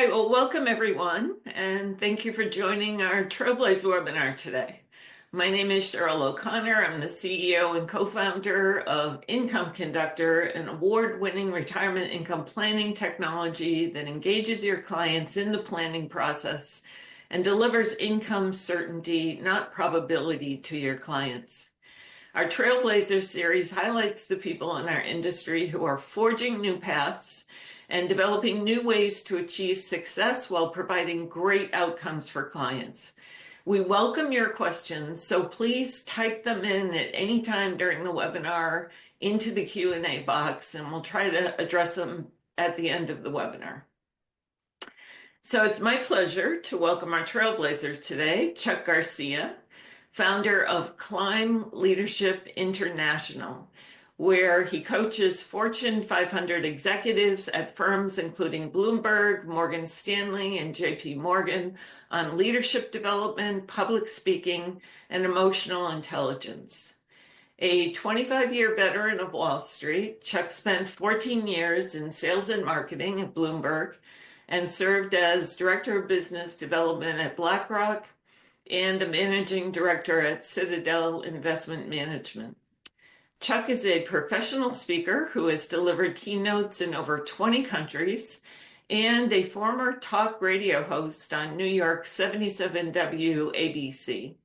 right, well, welcome everyone, and thank you for joining our Trailblazer webinar today. My name is Cheryl O'Connor. I'm the CEO and co-founder of Income Conductor, an award-winning retirement income planning technology that engages your clients in the planning process and delivers income certainty, not probability, to your clients. Our Trailblazer series highlights the people in our industry who are forging new paths and developing new ways to achieve success while providing great outcomes for clients. We welcome your questions, so please type them in at any time during the webinar into the Q&A box, and we'll try to address them at the end of the webinar. So it's my pleasure to welcome our Trailblazer today, Chuck Garcia, founder of Climb Leadership International, where he coaches Fortune 500 executives at firms including Bloomberg, Morgan Stanley, and JP Morgan on leadership development, public speaking, and emotional intelligence. A 25-year veteran of Wall Street, Chuck spent 14 years in sales and marketing at Bloomberg and served as Director of Business Development at BlackRock and a Managing Director at Citadel Investment Management. Chuck is a professional speaker who has delivered keynotes in over 20 countries and a former talk radio host on New York's 77W ABC.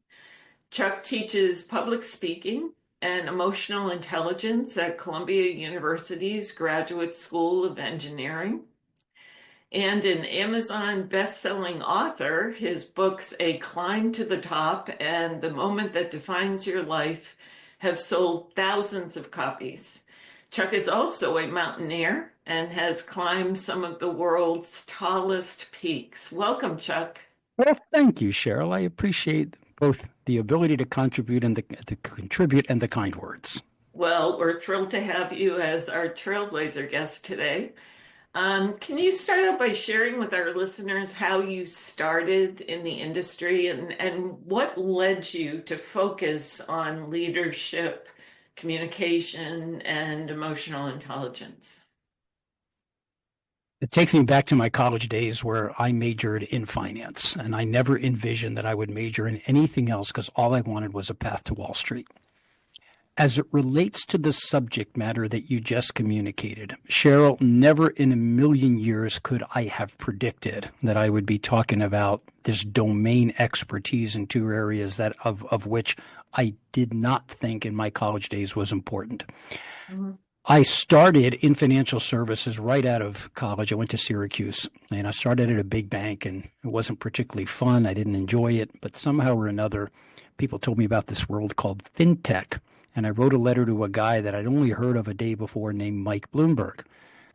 Chuck teaches public speaking and emotional intelligence at Columbia University's Graduate School of Engineering. And an Amazon best-selling author, his books A Climb to the Top and The Moment That Defines Your Life have sold thousands of copies. Chuck is also a mountaineer and has climbed some of the world's tallest peaks. Welcome, Chuck. Well, thank you, Cheryl. I appreciate both the ability to contribute and the kind words. Well, we're thrilled to have you as our Trailblazer guest today. Can you start out by sharing with our listeners how you started in the industry and what led you to focus on leadership, communication, and emotional intelligence? It takes me back to my college days where I majored in finance, and I never envisioned that I would major in anything else because all I wanted was a path to Wall Street. As it relates to the subject matter that you just communicated, Cheryl, never in a million years could I have predicted that I would be talking about this domain expertise in two areas that of which I did not think in my college days was important. Mm-hmm. I started in financial services right out of college. I went to Syracuse, and I started at a big bank, and it wasn't particularly fun. I didn't enjoy it, but somehow or another, people told me about this world called fintech. And I wrote a letter to a guy that I'd only heard of a day before named Mike Bloomberg.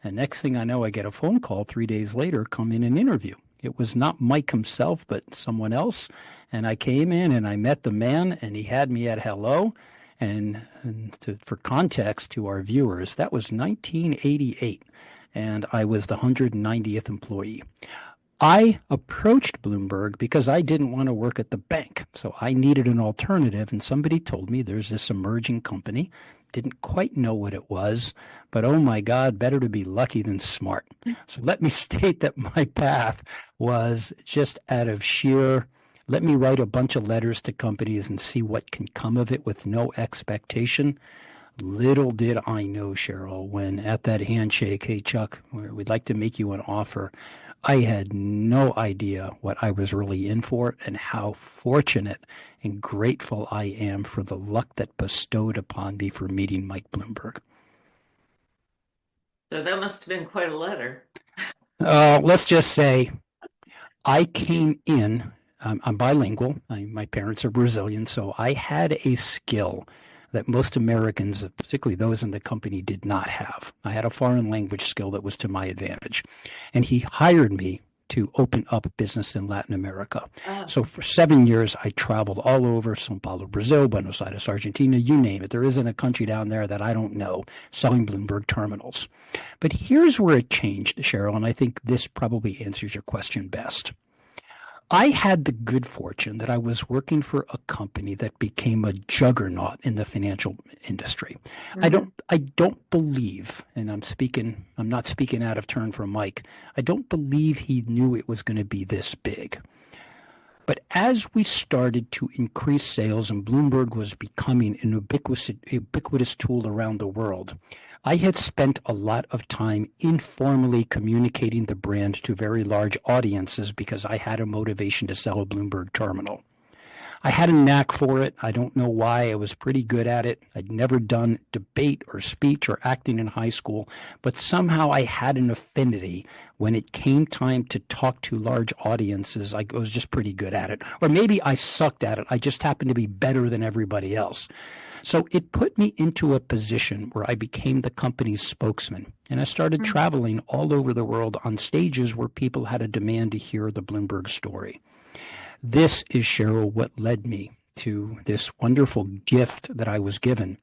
And next thing I know, I get a phone call 3 days later, come in and interview. It was not Mike himself, but someone else. And I came in and I met the man, and he had me at hello. And for context to our viewers, that was 1988, and I was the 190th employee. I approached Bloomberg because I didn't want to work at the bank, so I needed an alternative, and somebody told me there's this emerging company. Didn't quite know what it was, but oh my God, better to be lucky than smart. So let me state that my path was just out of sheer, let me write a bunch of letters to companies and see what can come of it with no expectation. Little did I know, Cheryl, when at that handshake, hey, Chuck, we'd like to make you an offer, I had no idea what I was really in for and how fortunate and grateful I am for the luck that bestowed upon me for meeting Mike Bloomberg. So that must have been quite a letter. Let's just say I came in, I'm bilingual. My parents are Brazilian, so I had a skill that most Americans, particularly those in the company, did not have. I had a foreign language skill that was to my advantage. And he hired me to open up business in Latin America. Oh. So for 7 years, I traveled all over Sao Paulo, Brazil, Buenos Aires, Argentina, you name it. There isn't a country down there that I don't know selling Bloomberg terminals. But here's where it changed, Cheryl, and I think this probably answers your question best. I had the good fortune that I was working for a company that became a juggernaut in the financial industry. Hmm. I don't believe, and I'm not speaking out of turn for Mike. I don't believe he knew it was going to be this big. But as we started to increase sales and Bloomberg was becoming an ubiquitous tool around the world, I had spent a lot of time informally communicating the brand to very large audiences because I had a motivation to sell a Bloomberg terminal. I had a knack for it. I don't know why. I was pretty good at it. I'd never done debate or speech or acting in high school, but somehow I had an affinity. When it came time to talk to large audiences, I was just pretty good at it. Or maybe I sucked at it. I just happened to be better than everybody else. So it put me into a position where I became the company's spokesman. And I started traveling all over the world on stages where people had a demand to hear the Bloomberg story. This is, Cheryl, what led me to this wonderful gift that I was given.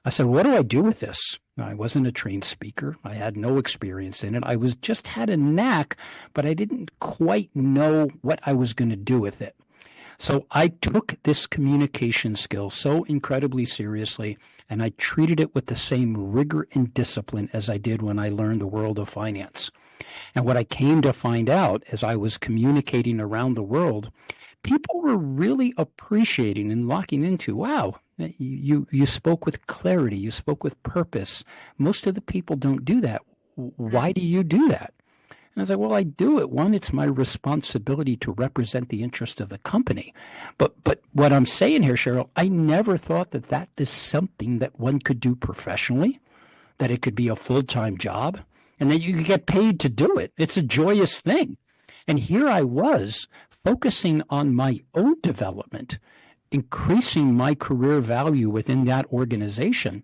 I said, what do I do with this? I wasn't a trained speaker. I had no experience in it. I was just had a knack, but I didn't quite know what I was going to do with it. So I took this communication skill so incredibly seriously, and I treated it with the same rigor and discipline as I did when I learned the world of finance. And what I came to find out as I was communicating around the world, people were really appreciating and locking into, wow, you spoke with clarity, you spoke with purpose. Most of the people don't do that. Why do you do that? And I was like, well, I do it. One, it's my responsibility to represent the interest of the company. But what I'm saying here, Cheryl, I never thought that that is something that one could do professionally, that it could be a full-time job, and that you could get paid to do it. It's a joyous thing. And here I was focusing on my own development, increasing my career value within that organization.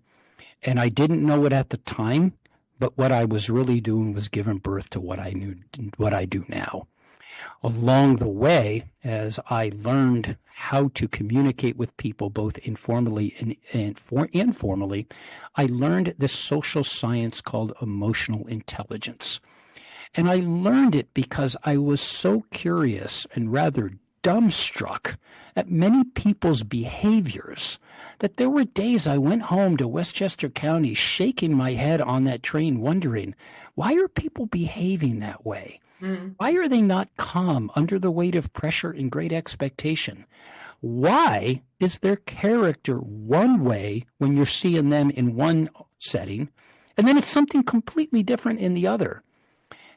And I didn't know it at the time, but what I was really doing was giving birth to what I do now. Along the way, as I learned how to communicate with people both informally and formally, I learned this social science called emotional intelligence. And I learned it because I was so curious and rather dumbstruck at many people's behaviors that there were days I went home to Westchester County shaking my head on that train wondering, why are people behaving that way? Mm-hmm. Why are they not calm under the weight of pressure and great expectation? Why is their character one way when you're seeing them in one setting, and then it's something completely different in the other?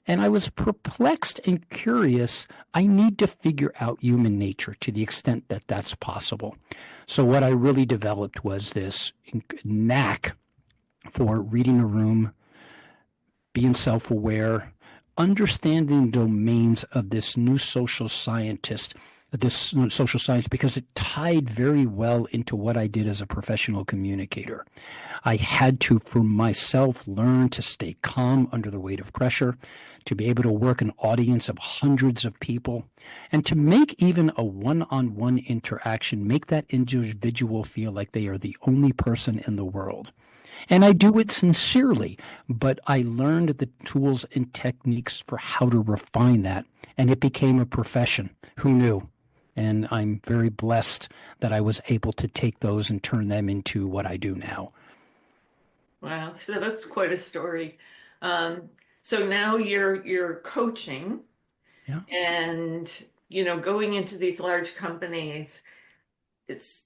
And I was perplexed and curious. I need to figure out human nature to the extent that that's possible. So what I really developed was this knack for reading a room, being self-aware, understanding domains of this new social science, because it tied very well into what I did as a professional communicator. I had to, for myself, learn to stay calm under the weight of pressure, to be able to work an audience of hundreds of people, and to make even a one-on-one interaction, make that individual feel like they are the only person in the world. And I do it sincerely, but I learned the tools and techniques for how to refine that, and it became a profession. Who knew? And I'm very blessed that I was able to take those and turn them into what I do now. Wow, so that's quite a story. Um, so now you're coaching Yeah. and going into these large companies. It's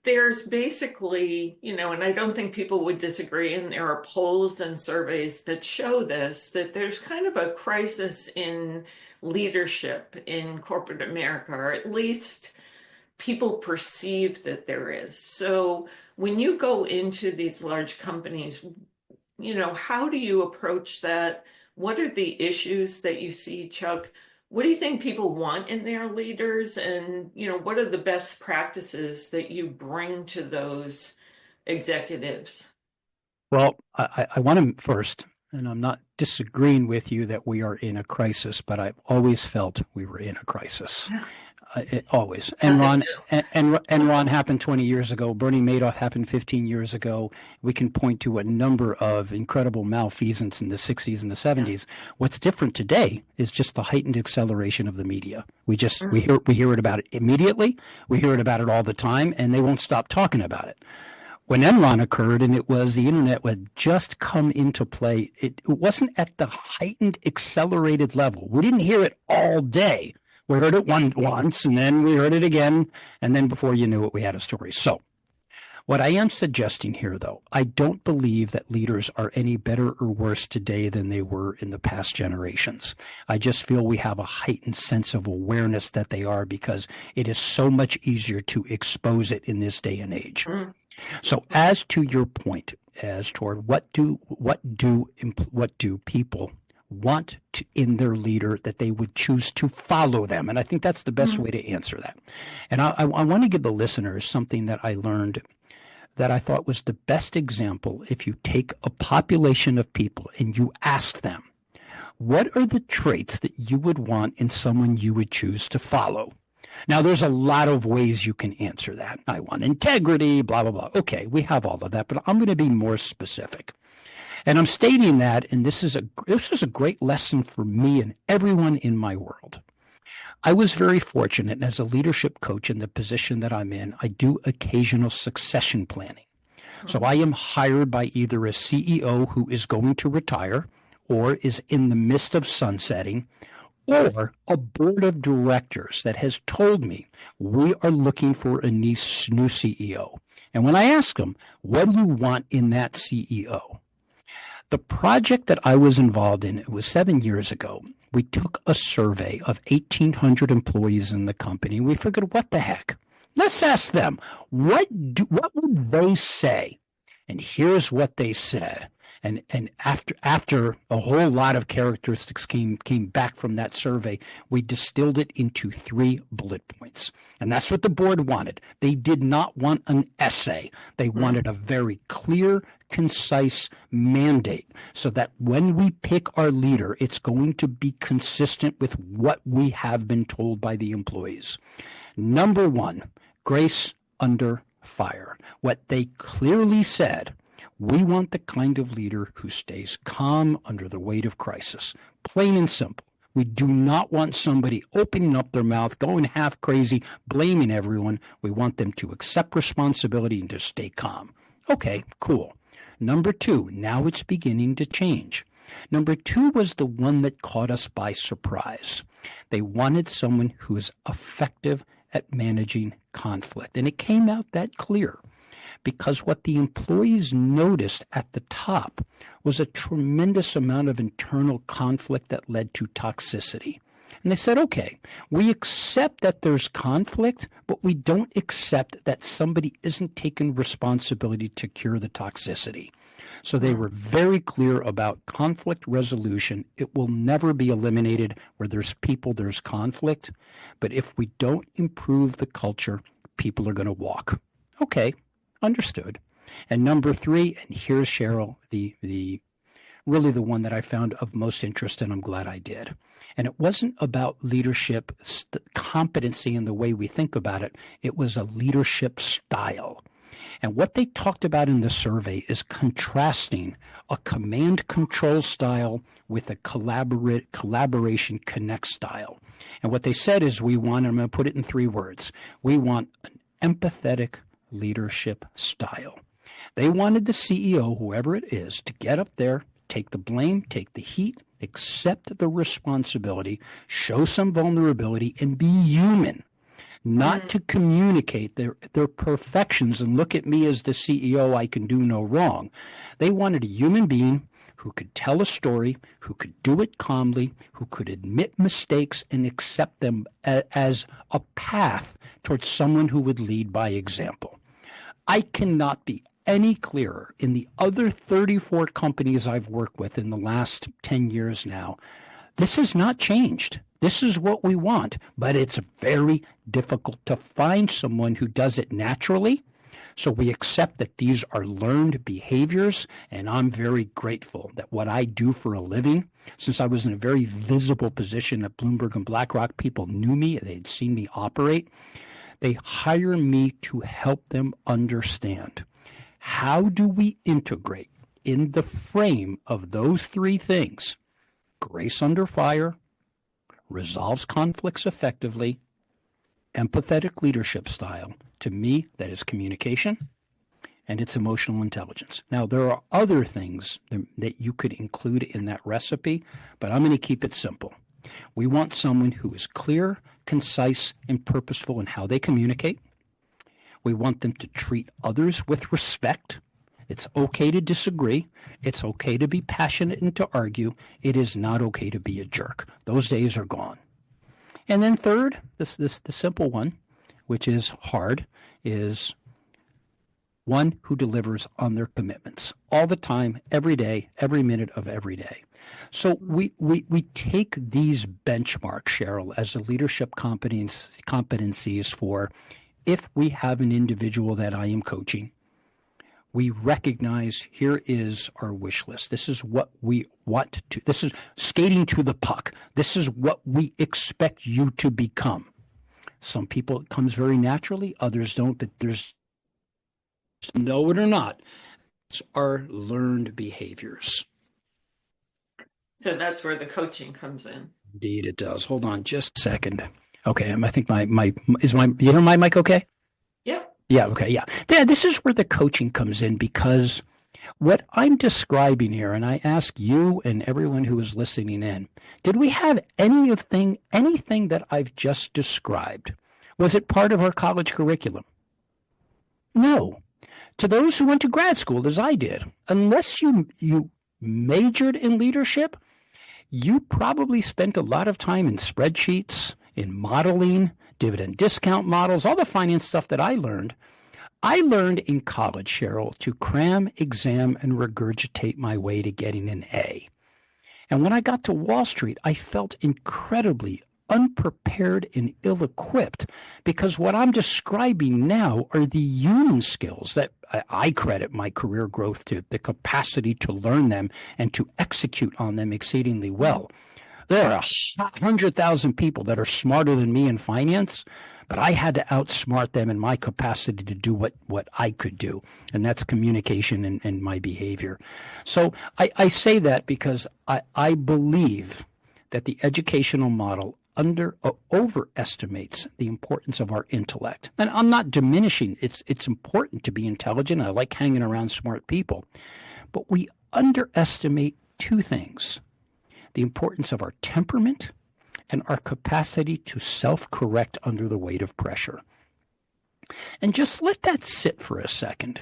there's basically, and I don't think people would disagree, and there are polls and surveys that show this, that there's kind of a crisis in leadership in corporate America, or at least people perceive that there is. So when you go into these large companies, how do you approach that? What are the issues that you see, Chuck? What do you think people want in their leaders? And, what are the best practices that you bring to those executives? Well, I want to first, and I'm not disagreeing with you that we are in a crisis, but I've always felt we were in a crisis. Always. Nothing Enron, new. Enron happened 20 years ago. Bernie Madoff happened 15 years ago. We can point to a number of incredible malfeasance in the 60s and the Yeah. 70s. What's different today is just the heightened acceleration of the media. We Mhm. hear it about it immediately. We hear it about it all the time, and they won't stop talking about it. When Enron occurred, and it was the internet had just come into play, it wasn't at the heightened, accelerated level. We didn't hear it all day. We heard it once, and then we heard it again, and then before you knew it, we had a story. So what I am suggesting here, though, I don't believe that leaders are any better or worse today than they were in the past generations. I just feel we have a heightened sense of awareness that they are because it is so much easier to expose it in this day and age. Mhm. So as to your point, as toward what do people want to, in their leader that they would choose to follow them? And I think that's the best way to answer that. And I want to give the listeners something that I learned that I thought was the best example. If you take a population of people and you ask them, what are the traits that you would want in someone you would choose to follow? Now, there's a lot of ways you can answer that. I want integrity, blah, blah, blah. Okay, we have all of that, but I'm going to be more specific. And I'm stating that, and this is a great lesson for me and everyone in my world. I was very fortunate as a leadership coach in the position that I'm in. I do occasional succession planning. So I am hired by either a CEO who is going to retire or is in the midst of sunsetting, or a board of directors that has told me we are looking for a new CEO. And when I ask them, what do you want in that CEO? The project that I was involved in, it was 7 years ago. We took a survey of 1,800 employees in the company. We figured, what the heck? Let's ask them, what would they say? And here's what they said. And after a whole lot of characteristics came back from that survey, we distilled it into 3 bullet points. And that's what the board wanted. They did not want an essay. They wanted a very clear, concise mandate so that when we pick our leader, it's going to be consistent with what we have been told by the employees. Number 1, grace under fire. What they clearly said, we want the kind of leader who stays calm under the weight of crisis. Plain and simple. We do not want somebody opening up their mouth, going half crazy, blaming everyone. We want them to accept responsibility and to stay calm. Okay, cool. Number 2, now it's beginning to change. Number 2 was the one that caught us by surprise. They wanted someone who is effective at managing conflict. And it came out that clear, because what the employees noticed at the top was a tremendous amount of internal conflict that led to toxicity. And they said, okay, we accept that there's conflict, but we don't accept that somebody isn't taking responsibility to cure the toxicity. So they were very clear about conflict resolution. It will never be eliminated. Where there's people, there's conflict. But if we don't improve the culture, people are going to walk. Okay. Understood. And number 3, and here's Cheryl, the really the one that I found of most interest, and I'm glad I did. And it wasn't about leadership competency in the way we think about it. It was a leadership style. And what they talked about in the survey is contrasting a command control style with a collaboration connect style. And what they said is I'm going to put it in 3 words. We want an empathetic leadership style. They wanted the CEO, whoever it is, to get up there, take the blame, take the heat, accept the responsibility, show some vulnerability, and be human, not to communicate their perfections and look at me as the CEO, I can do no wrong. They wanted a human being who could tell a story, who could do it calmly, who could admit mistakes and accept them as a path towards someone who would lead by example. I cannot be any clearer. In the other 34 companies I've worked with in the last 10 years now, this has not changed. This is what we want, but it's very difficult to find someone who does it naturally, So we accept that these are learned behaviors, and I'm very grateful that what I do for a living, since I was in a very visible position at Bloomberg and BlackRock, people knew me, they'd seen me operate. They hire me to help them understand, how do we integrate in the frame of those three things: grace under fire, resolves conflicts effectively, empathetic leadership style. To me, that is communication and it's emotional intelligence. Now, there are other things that you could include in that recipe, but I'm going to keep it simple. We want someone who is clear, concise, and purposeful in how they communicate. We want them to treat others with respect. It's okay to disagree. It's okay to be passionate and to argue. It is not okay to be a jerk. Those days are gone. And then third, the simple one, which is hard, is one who delivers on their commitments all the time, every day, every minute of every day. So we take these benchmarks, Cheryl, as the leadership competencies for, if we have an individual that I am coaching, we recognize here is our wish list. This is what we want to, this is skating to the puck. This is what we expect you to become. Some people it comes very naturally, others don't, but there's, know it or not, it's our learned behaviors. So that's where the coaching comes in. Indeed it does. Hold on just a second. Okay, I think you hear my mic okay? Yep. Yeah, okay, yeah. This is where the coaching comes in, because what I'm describing here, and I ask you and everyone who is listening in, did we have anything that I've just described? Was it part of our college curriculum? No. To those who went to grad school, as I did, unless you majored in leadership, you probably spent a lot of time in spreadsheets, in modeling, dividend discount models, all the finance stuff that I learned. I learned in college, Cheryl, to cram, exam, and regurgitate my way to getting an A. And when I got to Wall Street, I felt incredibly unprepared and ill-equipped, because what I'm describing now are the human skills that I credit my career growth to, the capacity to learn them and to execute on them exceedingly well. There are 100,000 people that are smarter than me in finance, but I had to outsmart them in my capacity to do what I could do, and that's communication and my behavior. So I say that because I believe that the educational model overestimates the importance of our intellect. And I'm not diminishing. It's important to be intelligent. I like hanging around smart people. But we underestimate two things: the importance of our temperament and our capacity to self-correct under the weight of pressure. And just let that sit for a second.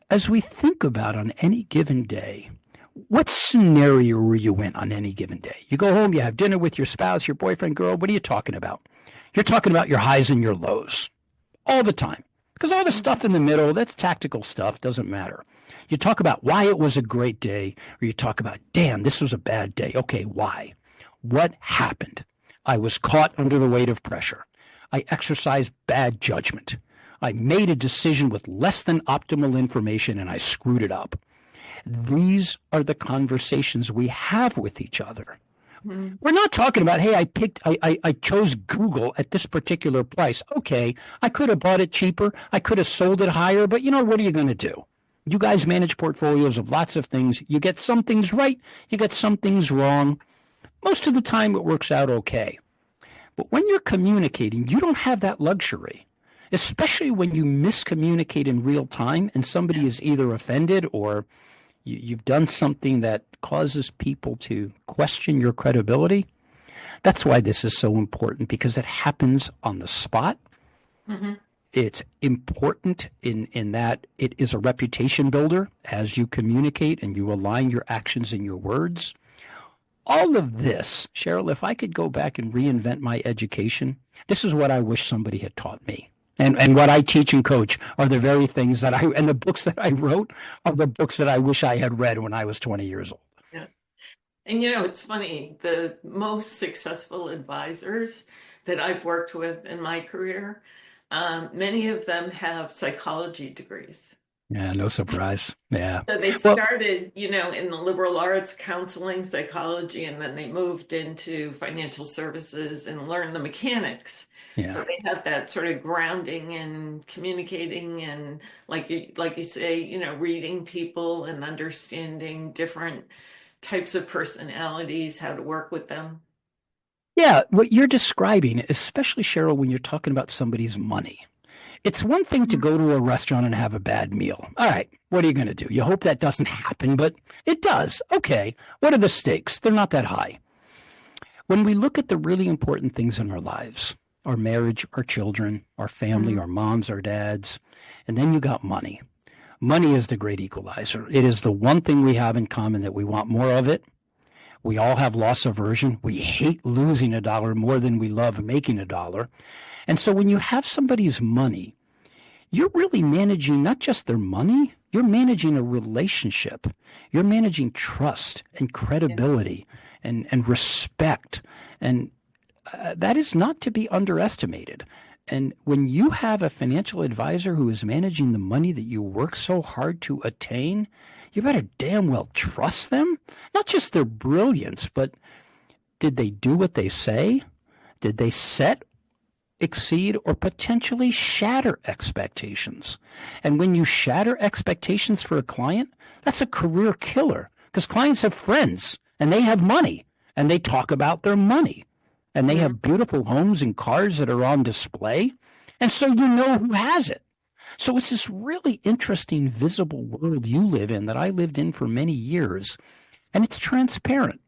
As we think about on any given day, what scenario were you in on any given day? You go home, you have dinner with your spouse, your boyfriend, girl. What are you talking about? You're talking about your highs and your lows all the time, because all the stuff in the middle, that's tactical stuff, doesn't matter. You talk about why it was a great day, or you talk about, damn, this was a bad day. Okay, why? What happened? I was caught under the weight of pressure. I exercised bad judgment. I made a decision with less than optimal information, and I screwed it up. These are the conversations we have with each other. Mm-hmm. We're not talking about, hey, I chose Google at this particular price. Okay, I could have bought it cheaper. I could have sold it higher, but what are you going to do? You guys manage portfolios of lots of things. You get some things right. You get some things wrong. Most of the time it works out okay. But when you're communicating, you don't have that luxury, especially when you miscommunicate in real time and somebody is either offended or you've done something that causes people to question your credibility. That's why this is so important, because it happens on the spot. Mm-hmm. It's important in that it is a reputation builder as you communicate and you align your actions and your words. All of this, Cheryl, if I could go back and reinvent my education, this is what I wish somebody had taught me. And what I teach and coach are the very things that and the books that I wrote are the books that I wish I had read when I was 20 years old. Yeah. And it's funny, the most successful advisors that I've worked with in my career Many of them have psychology degrees. Yeah, no surprise. Yeah. So they Well, started, in the liberal arts, counseling, psychology, and then they moved into financial services and learned the mechanics. yeah. But they had that sort of grounding and communicating and like you say, reading people and understanding different types of personalities, how to work with them. Yeah, what you're describing, especially Cheryl, when you're talking about somebody's money. It's one thing to go to a restaurant and have a bad meal. All right, what are you going to do? You hope that doesn't happen, but it does. Okay, what are the stakes? They're not that high. When we look at the really important things in our lives, our marriage, our children, our family, Mhm. our moms, our dads, and then you got money. Money is the great equalizer. It is the one thing we have in common that we want more of it. We all have loss aversion. We hate losing a dollar more than we love making a dollar. And so when you have somebody's money, you're really managing not just their money, you're managing a relationship. You're managing trust and Yeah. credibility and respect. And that is not to be underestimated. And when you have a financial advisor who is managing the money that you work so hard to attain, you better damn well trust them. Not just their brilliance, but did they do what they say? Did they set, exceed, or potentially shatter expectations? And when you shatter expectations for a client, that's a career killer because clients have friends and they have money and they talk about their money and they Mhm. have beautiful homes and cars that are on display. And so you know who has it. So it's this really interesting visible world you live in that I lived in for many years, and it's transparent.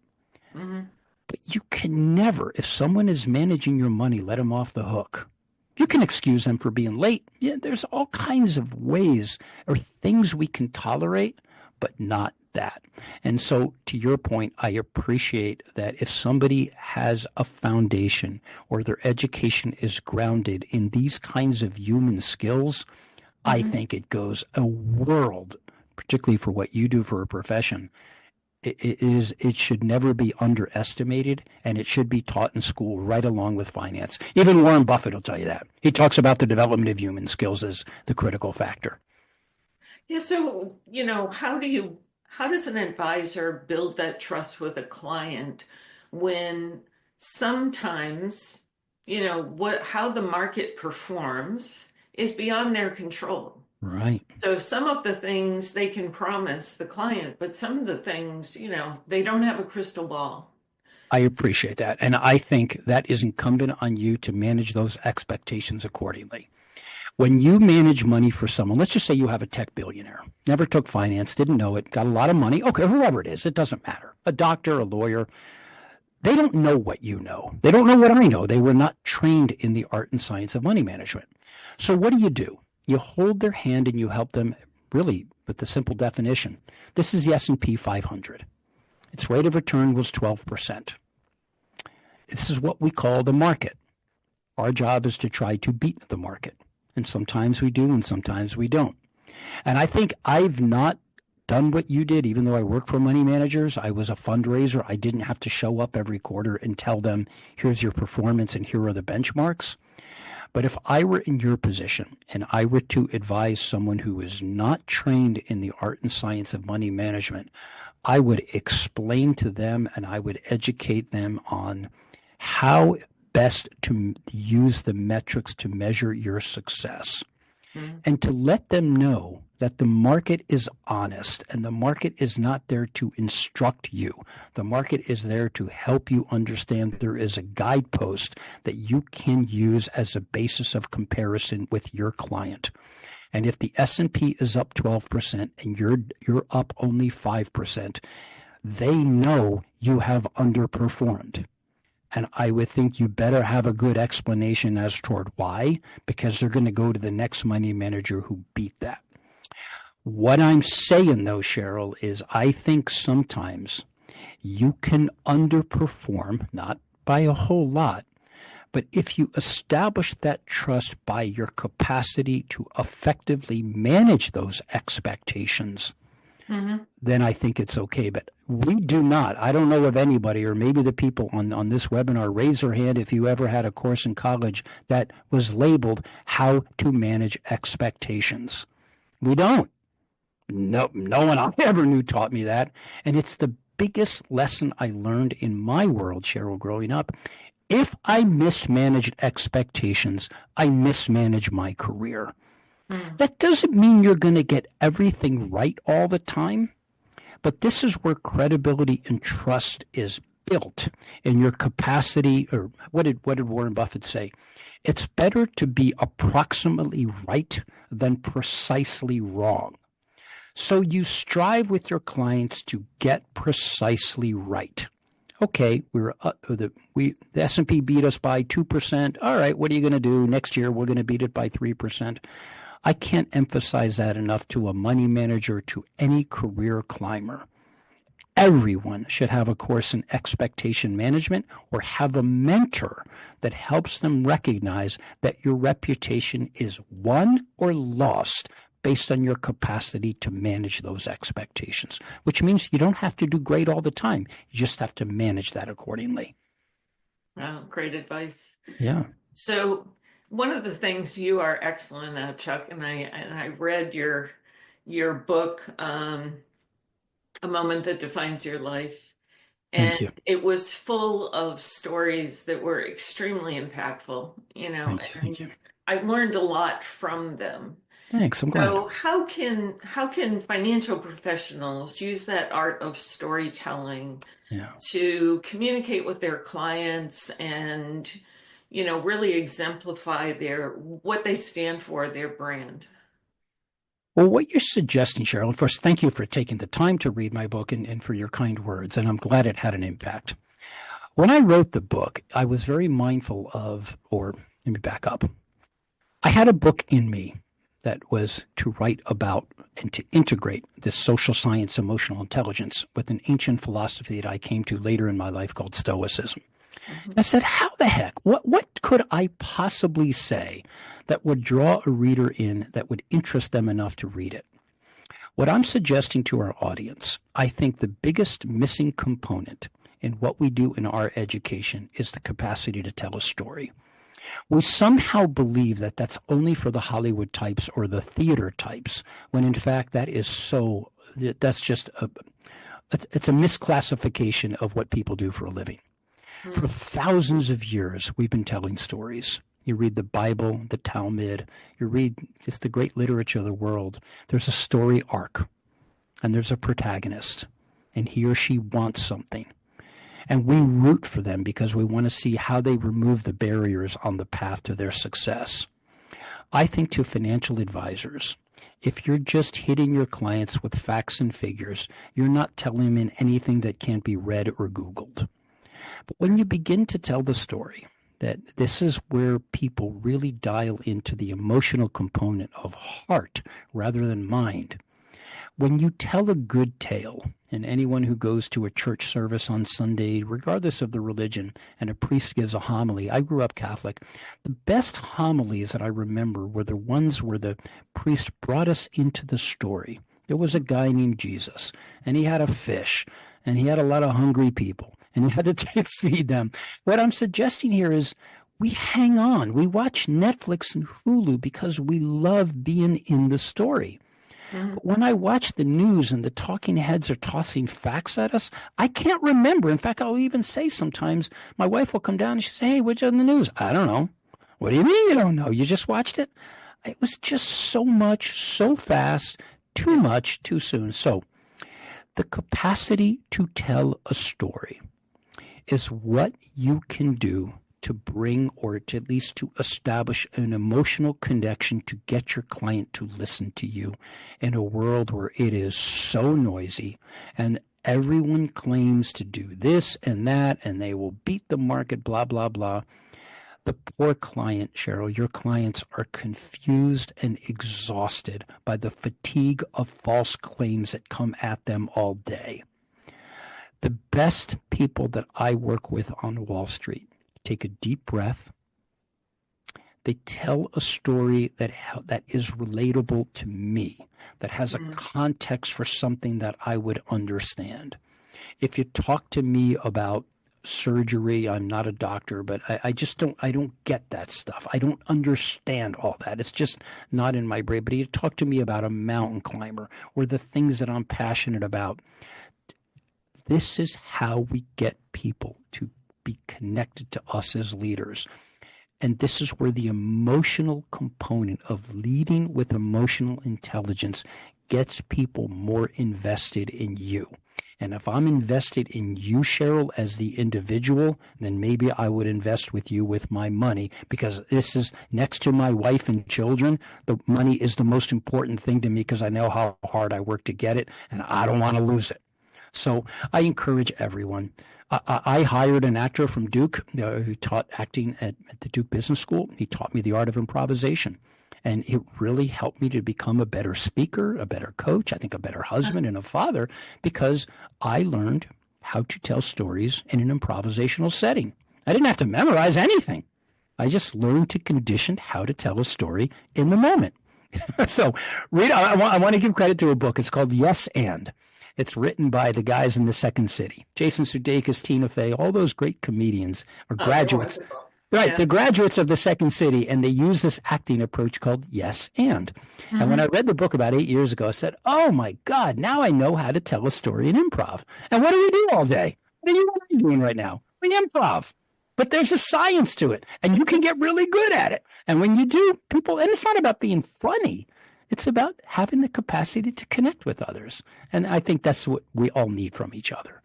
Mhm. But you can never, if someone is managing your money, let them off the hook. You can excuse them for being late. Yeah, there's all kinds of ways or things we can tolerate, but not that. And so, to your point, I appreciate that if somebody has a foundation or their education is grounded in these kinds of human skills, I Mhm. think it goes a world, particularly for what you do for a profession. It should never be underestimated, and it should be taught in school right along with finance. Even Warren Buffett will tell you that. He talks about the development of human skills as the critical factor. Yeah, so, how does an advisor build that trust with a client when sometimes, how the market performs is beyond their control? Right. So some of the things they can promise the client, but some of the things, they don't have a crystal ball. I appreciate that. And I think that is incumbent on you to manage those expectations accordingly. When you manage money for someone, let's just say you have a tech billionaire, never took finance, didn't know it, got a lot of money. Okay, whoever it is, it doesn't matter. A doctor, a lawyer, they don't know what you know. They don't know what I know. They were not trained in the art and science of money management. So what do? You hold their hand and you help them really with the simple definition. This is the S&P 500. Its rate of return was 12%. This is what we call the market. Our job is to try to beat the market. And sometimes we do and sometimes we don't. And I think I've not done what you did, even though I work for money managers. I was a fundraiser. I didn't have to show up every quarter and tell them, here's your performance and here are the benchmarks. But if I were in your position and I were to advise someone who is not trained in the art and science of money management, I would explain to them and I would educate them on how best to use the metrics to measure your success Mhm. and to let them know that the market is honest and the market is not there to instruct you. The market is there to help you understand there is a guidepost that you can use as a basis of comparison with your client. And if the S&P is up 12% and you're up only 5%, they know you have underperformed. And I would think you better have a good explanation as toward why, because they're going to go to the next money manager who beat that. What I'm saying, though, Cheryl, is I think sometimes you can underperform, not by a whole lot, but if you establish that trust by your capacity to effectively manage those expectations, Mm-hmm. then I think it's okay. But we do not. I don't know of anybody, or maybe the people on this webinar, raise their hand if you ever had a course in college that was labeled How to Manage Expectations. We don't. No one I ever knew taught me that. And it's the biggest lesson I learned in my world, Cheryl, growing up. If I mismanaged expectations, I mismanage my career. That doesn't mean you're going to get everything right all the time, but this is where credibility and trust is built in your capacity. Or what did Warren Buffett say? It's better to be approximately right than precisely wrong. So you strive with your clients to get precisely right. Okay, the S&P beat us by 2%. All right, what are you going to do next year? We're going to beat it by 3%. I can't emphasize that enough to a money manager, to any career climber. Everyone should have a course in expectation management, or have a mentor that helps them recognize that your reputation is won or lost based on your capacity to manage those expectations, which means you don't have to do great all the time. You just have to manage that accordingly. Wow, great advice. Yeah. So one of the things you are excellent at, Chuck, and I read your book, A Moment That Defines Your Life, Thank and you. it was full of stories that were extremely impactful, and Thank you. I learned a lot from them. Thanks. I'm glad. So how can financial professionals use that art of storytelling Yeah. to communicate with their clients and, really exemplify what they stand for, their brand? Well, what you're suggesting, Cheryl, first, thank you for taking the time to read my book and for your kind words, and I'm glad it had an impact. When I wrote the book, I was very mindful of, or let me back up. I had a book in me that was to write about and to integrate this social science, emotional intelligence, with an ancient philosophy that I came to later in my life called stoicism. Mhm. I said, how the heck? What could I possibly say that would draw a reader in, that would interest them enough to read it? What I'm suggesting to our audience, I think the biggest missing component in what we do in our education is the capacity to tell a story. We somehow believe that that's only for the Hollywood types or the theater types, when in fact that's just it's a misclassification of what people do for a living. For thousands of years, we've been telling stories. You read the Bible, the Talmud, you read just the great literature of the world. There's a story arc, and there's a protagonist, and he or she wants something. And we root for them because we want to see how they remove the barriers on the path to their success. I think to financial advisors, if you're just hitting your clients with facts and figures, you're not telling them anything that can't be read or Googled. But when you begin to tell the story, that this is where people really dial into the emotional component of heart rather than mind. When you tell a good tale, and anyone who goes to a church service on Sunday, regardless of the religion, and a priest gives a homily, I grew up Catholic, the best homilies that I remember were the ones where the priest brought us into the story. There was a guy named Jesus, and he had a fish, and he had a lot of hungry people, and he had to feed them. What I'm suggesting here is we hang on. We watch Netflix and Hulu because we love being in the story. But when I watch the news and the talking heads are tossing facts at us, I can't remember. In fact, I'll even say sometimes, my wife will come down and she'll say, hey, what's on the news? I don't know. What do you mean you don't know? You just watched it? It was just so much, so fast, too much, too soon. So the capacity to tell a story is what you can do to bring, or to at least to establish, an emotional connection to get your client to listen to you in a world where it is so noisy and everyone claims to do this and that and they will beat the market, blah, blah, blah. The poor client, Cheryl, your clients are confused and exhausted by the fatigue of false claims that come at them all day. The best people that I work with on Wall Street take a deep breath. They tell a story that is relatable to me, that has a context for something that I would understand. If you talk to me about surgery, I'm not a doctor, but I just don't get that stuff. I don't understand all that. It's just not in my brain. But you talk to me about a mountain climber or the things that I'm passionate about. This is how we get people to be connected to us as leaders. And this is where the emotional component of leading with emotional intelligence gets people more invested in you. And if I'm invested in you, Cheryl, as the individual, then maybe I would invest with you with my money, because this is next to my wife and children. The money is the most important thing to me because I know how hard I work to get it and I don't want to lose it. So I encourage everyone. I hired an actor from Duke who taught acting at the Duke Business School. He taught me the art of improvisation. And it really helped me to become a better speaker, a better coach, I think a better husband and a father, because I learned how to tell stories in an improvisational setting. I didn't have to memorize anything. I just learned to condition how to tell a story in the moment. So, Rita, I want to give credit to a book. It's called Yes and. It's written by the guys in the Second City, Jason Sudeikis, Tina Fey, all those great comedians or graduates. Right, yeah. The graduates of the Second City, and they use this acting approach called yes and. And when I read the book about 8 years ago, I said, oh my God, now I know how to tell a story in improv. And what do we do all day? What are you doing right now? We improv. But there's a science to it, and you can get really good at it. And when you do, people, and it's not about being funny. It's about having the capacity to connect with others. And I think that's what we all need from each other.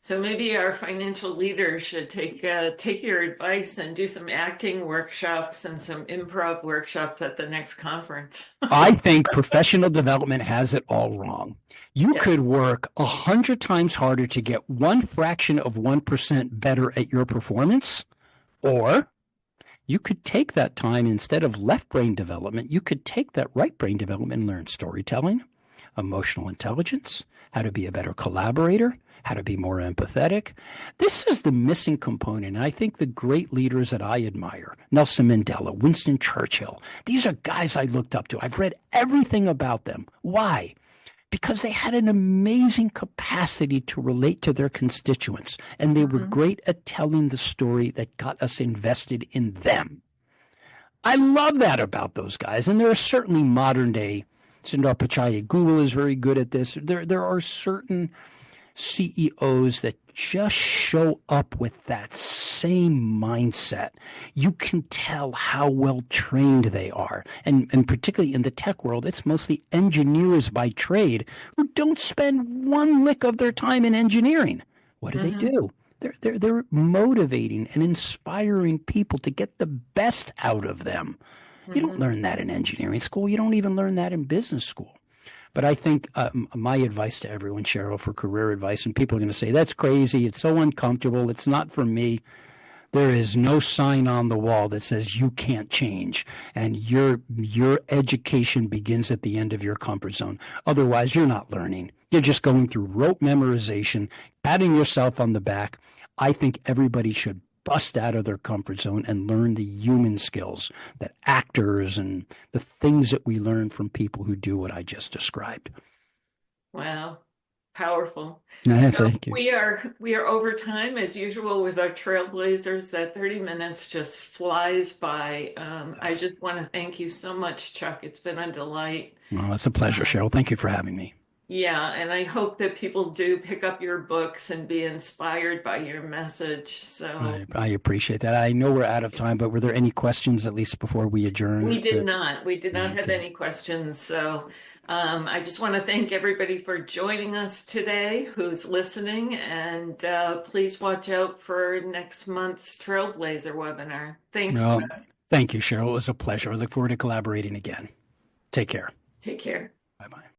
So maybe our financial leaders should take your advice and do some acting workshops and some improv workshops at the next conference. I think professional development has it all wrong. You could work 100 times harder to get 0.01% better at your performance, or you could take that time, instead of left brain development, you could take that right brain development and learn storytelling, emotional intelligence, how to be a better collaborator, how to be more empathetic. This is the missing component. And I think the great leaders that I admire, Nelson Mandela, Winston Churchill, these are guys I looked up to. I've read everything about them. Why? Because they had an amazing capacity to relate to their constituents, and they were great at telling the story that got us invested in them. I love that about those guys. And there are certainly modern day, Sundar Pichai at Google is very good at this. There are certain CEOs that just show up with that same mindset. You can tell how well trained they are. And particularly in the tech world, it's mostly engineers by trade who don't spend one lick of their time in engineering. What do they do? They're motivating and inspiring people to get the best out of them. You don't learn that in engineering school. You don't even learn that in business school. But I think my advice to everyone, Cheryl, for career advice, and people are going to say, that's crazy, it's so uncomfortable, it's not for me. There is no sign on the wall that says you can't change, and your education begins at the end of your comfort zone. Otherwise, you're not learning. You're just going through rote memorization, patting yourself on the back. I think everybody should bust out of their comfort zone and learn the human skills that actors and the things that we learn from people who do what I just described. Wow. Powerful. Thank you. We are over time as usual with our Trailblazers. That 30 minutes just flies by. I just want to thank you so much, Chuck. It's been a delight. Well, it's a pleasure, Cheryl. Thank you for having me. Yeah, and I hope that people do pick up your books and be inspired by your message. So I appreciate that. I know we're out of time, but were there any questions, at least before we adjourn? We did not. We did not have any questions. So I just want to thank everybody for joining us today who's listening. And please watch out for next month's Trailblazer webinar. Thanks. Thank you, Cheryl. It was a pleasure. I look forward to collaborating again. Take care. Take care. Bye-bye.